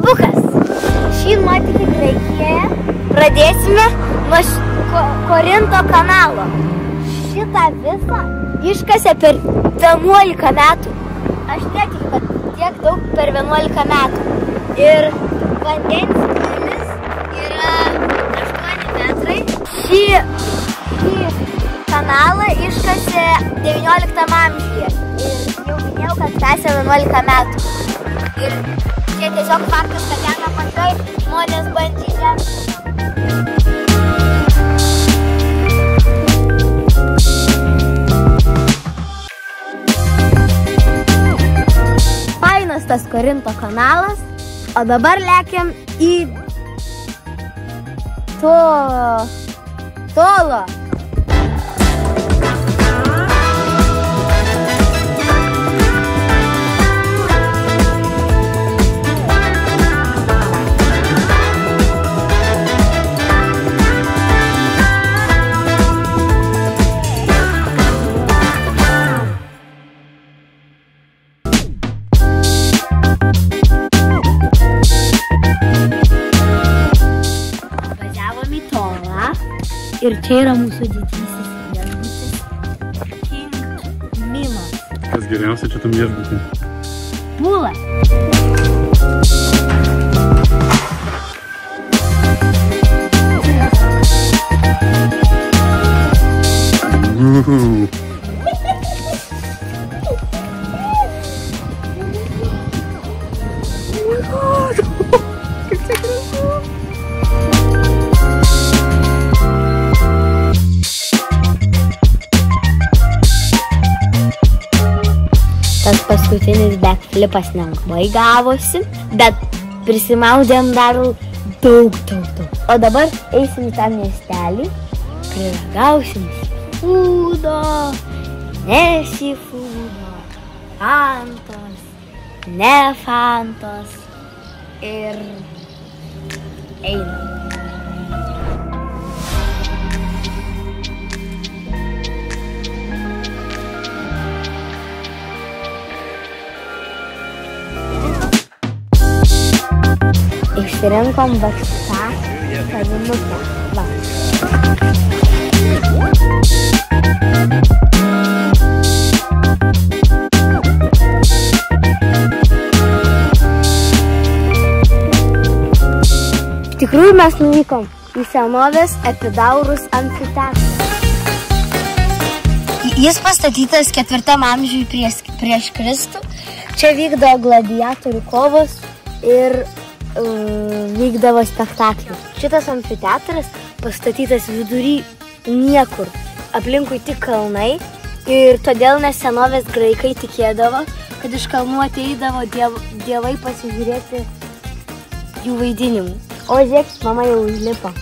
Bukas. Šį nuotykį Graikijoje pradėsime nuo Korinto kanalo. Šitą visą iškasė per 11 metų. Aš netikiu, kad tiek daug per 11 metų. Ir vandens gylis yra 8 metrai. Šį kanalą iškasė 19 amžiuje. Ir jau minėjau, kad kasė 11 metų. Ir čia tiesiog faktas, kad ten apačioj žmonės bandžiai žemės. Fainas tas Korinto kanalas, o dabar lekiam į tolo. Ir čia yra mūsų didysis viešbutis King Mimas. Kas geriausia čia tam viešbutį? Pūla. Tas paskutinis backflipas lengvai gavosi, bet prisimaudėm dar daug. O dabar eisim į tą miestelį, priragausim fūdo, nesifūdo, fantos, ne fantos ir einam. Išsirinkom va šitą kavinuką. Va. Iš tikrųjų mes nuvykom į senovės Epidaurus amfiteatrą. Jis pastatytas 4 amžiui prieš Kristų. Čia vykdo gladiatorių kovos ir vykdavo spektaklius. Šitas amfiteatras pastatytas vidury niekur. Aplinkui tik kalnai ir todėl nes senovės graikai tikėdavo, kad iš kalnų ateidavo dievai pasižiūrėti jų vaidinimų. O žiūrėk, mama jau užlipo.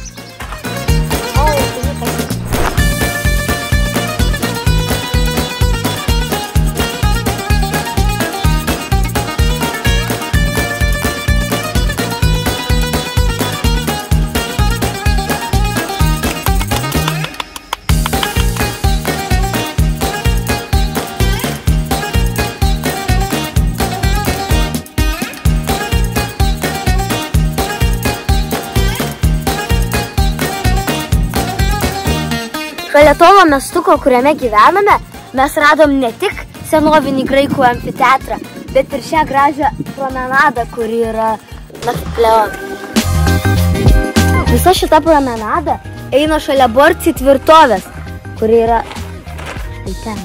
Šalia tolo miestuko, kuriame gyvename, mes radom ne tik senovinį graikų amfiteatrą, bet ir šią gražią promenadą, kuri yra Nakpleon. Visa šita promenada eina šalia Borci tvirtovės, kuri yra štai ten.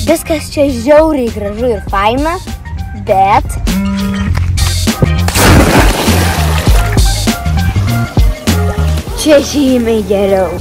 Viskas čia žiauriai gražu ir faina, bet čia žymiai geriau.